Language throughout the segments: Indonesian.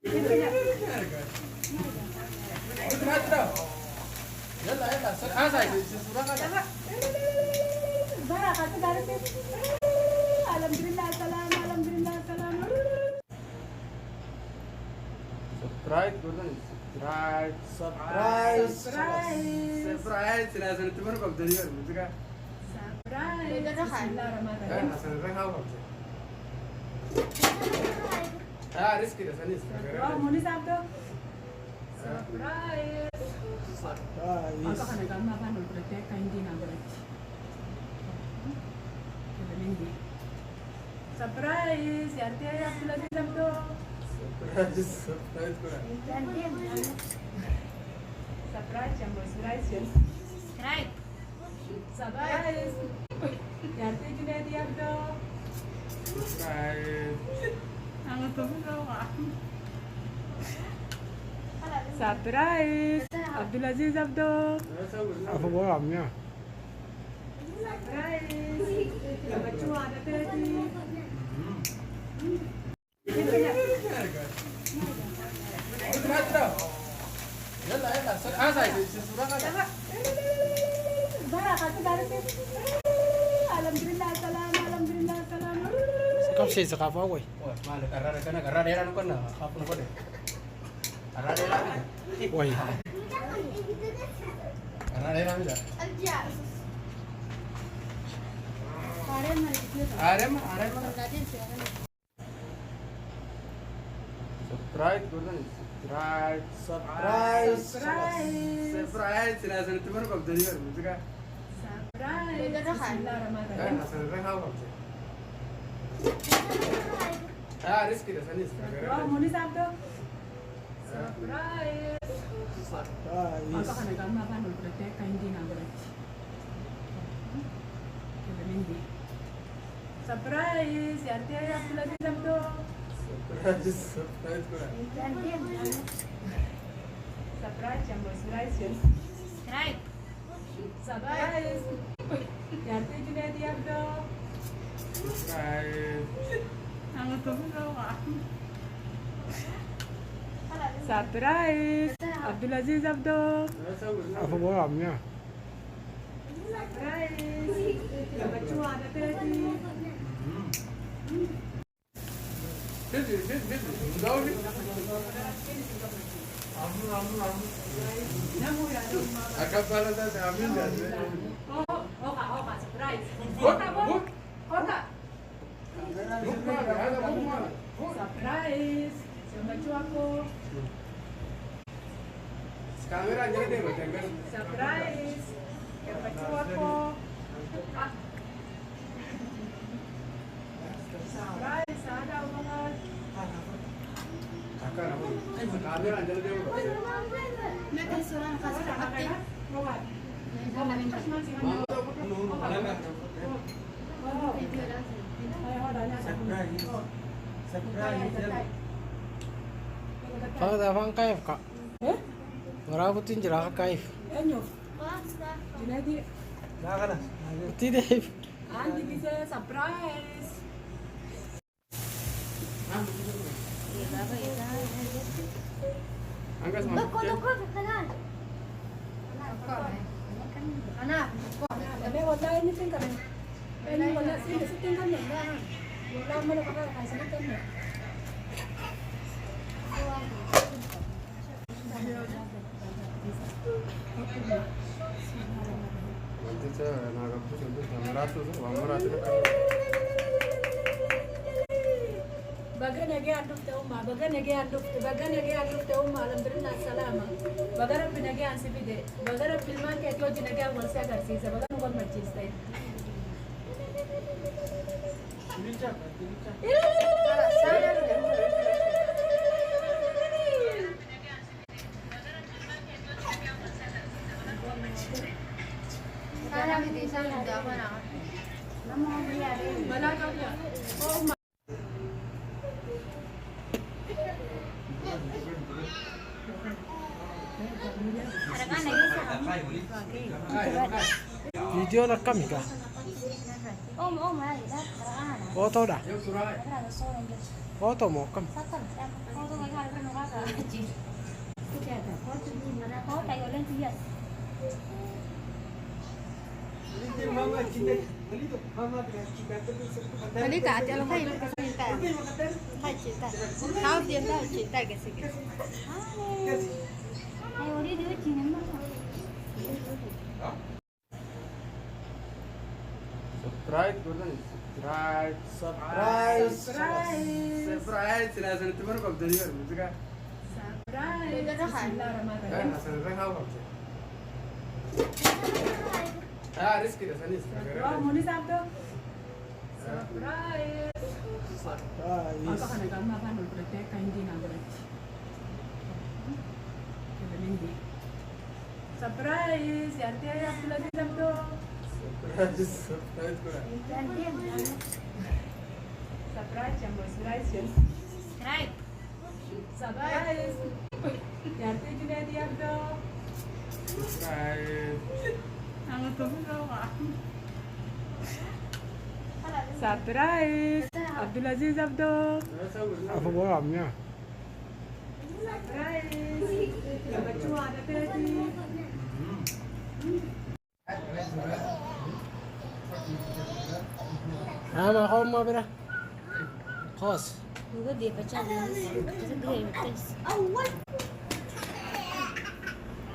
Alhamdulillah salam, alhamdulillah salam. Surprise, Gordon. Surprise. Surprise. Surprise. Surprise. Itu mana kau jadi kan? Betul kan? Surprise. Bismillahirrahmanirrahim. Kan, asal mereka kau. Ah, riski dah, sanis. Oh, Muni sabdo. Surprise. Apa kan agak makan dulu berarti kain dina berarti. Kita minggu. Surprise. Yarti ayah Abdul Aziz sabdo. Surprise. Surprise kurang. Surprise yang bos surprise ya. Surprise. Yarti Junaidi abdo. Surprise. Ang tuh kau. Surprise. Abdul Aziz abdo. Apa bolamnya? Surprise. Baju ada tadi. Alhamdulillah salam, alhamdulillah salam. Sikap sih sikap apa gue? Wah, malu karena dia kan apa nak kau? Karena dia lagi. Woi. Karena dia lagi dah. Arem. Surprise, Gordon. Surprise. Surprise. Surprise. Surprise. Itu mana kau jadi kan? Betul kan? Surprise. Bismillahirrahmanirrahim. Kan, asal mereka kau. Ah, riski dah, sanis. Oh, Muni sabdo. Surprise. Apa kan agak makan dulu berarti kain dina berarti. Kita minggu. Surprise. Yarti ayah Abdul Aziz sabdo. Surprise. Surprise kurang. Surprise yang bos surprise ya. Surprise. Yarti Junaidi abdo. Surprise. Ang tuh kau. Surprise. Abdul Aziz abdo. Apa bolamnya? Surprise. Baju ada tadi. Akak pala dah amin dah. Oka, surprise. Buk. Oka. Buk mana? Surprise. Baju aku. Kamera jadi deh, macam Surprise. Baju aku. Surprise, ada banget. Akak apa? Kamera jadi deh. Tahu dah bang kaif kak? Ngerabutin jerak kaif. Enyo. Junaidi. Tidak. Andi bisa surprise. Angkat sama. Kami wala ini ting kami. Ini wala sini ting kami na. Wala mo na kasi kami. Nanti saya nak aku sebut kamera tu, kamera tu. Bagan lagi aduk te umma, bagan lagi aduk te umma, alhamdulillah salama. Bagan rabbi lagi ansibide, bagan rabbi man ke to ji lagi awal sa garsi sa bagan ngon majis tay. Malakaw niya. Oh, umma. Video rekam kah? Foto dah. Foto mau kam. Aji. Kita ada kau tu di mana kau tayo lang siya. Balik ka aja lang kayo kasi kita. Hai kita. Kau dia tahu cerita ke sini. Hai ori dia cina mana? Subscribe kurang. Surprise. Surprise. Sila sana tu baru kau jadi baru juga. Surprise. Kan Bismillahirrahmanirrahim. asal orang kau kau. Ah, risk kita sana. Oh, Muni sabdo. Surprise. Apa kan agak makan dulu berarti kain di nanggurat. Kita mindi. Surprise. Yanti ay Abdul Aziz sabdo. Surprise kurang. Surprise yang surprise ya. Right. Surprise. Yanti Junaidi Abdo. Surprise. Ang tumulong ka. Surprise. Abdul Aziz Abdo. Apa bolamnya? Surprise. Baju ada tadi. Ama kau mau berapa? Kos. Juga dia pecah ni. Itu dia pecah.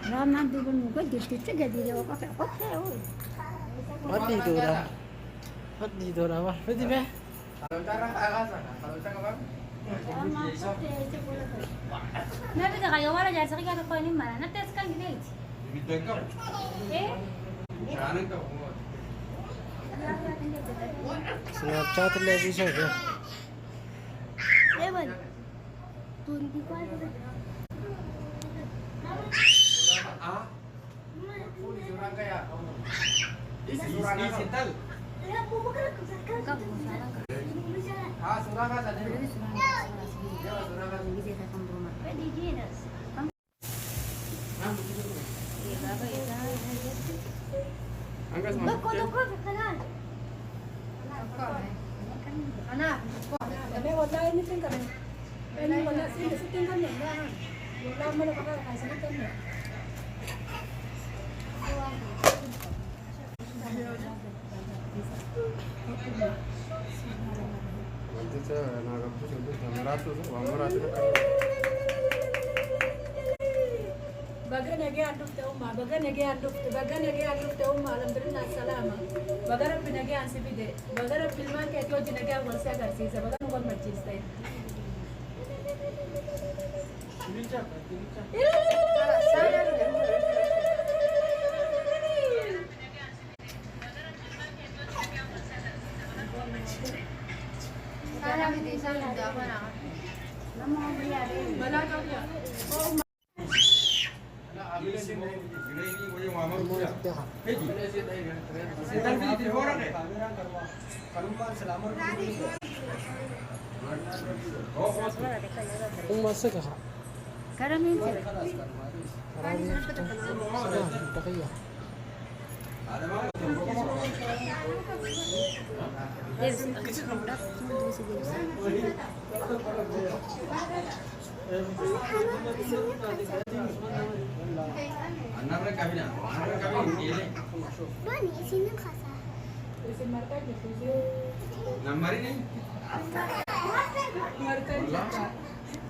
Rama dulu muka dia jadi dia apa apa. Pati itu dah. Pati itu dah apa? Pati be? Kalau cara agak kalau cara apa? Nabi ka kayo wala dyan sa kaya ko ni mana na test kan gid. Bidang kau. Eh? Jangan kau. Snapchat lagi sih ya. Level. Tuh di kuat. Ah? Surang kaya. Isi surang isi tal. Kau salah ka. Ah, surang ka tadi. Ya, surang ka. Bisa sa rumah. Pwede jenas. Iya, baba ita. Angkas Ba ko to ko kanan. Anak. Kami wala ini ting kami. Ini wala sini siting kami na. Wala mo na kasi kami. Nanti saya nak kapus itu 600, 100. Baganage andufte umma baganage andufte umma alhamdulillah salama bagara pinage ansibide bagara filman ke to jinage warsa garsiisa bagan gon majistay Sana di desa ada apa na? Nama dia ada. bala ka ya oh Kung masuk ka. Karamin sila. Sudah, pakai. Yes, produk semua segala. Anak mereka bina ini. Bani, sini khasa. isin marka gitu Nambar ini.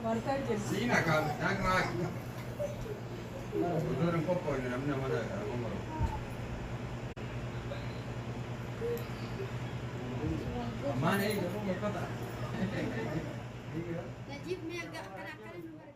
marka gitu Sina kau nak rak. Orang kopo ni namanya mana? Nomor. Mana ini? Kau kata. Najib ni agak kanak-kanak.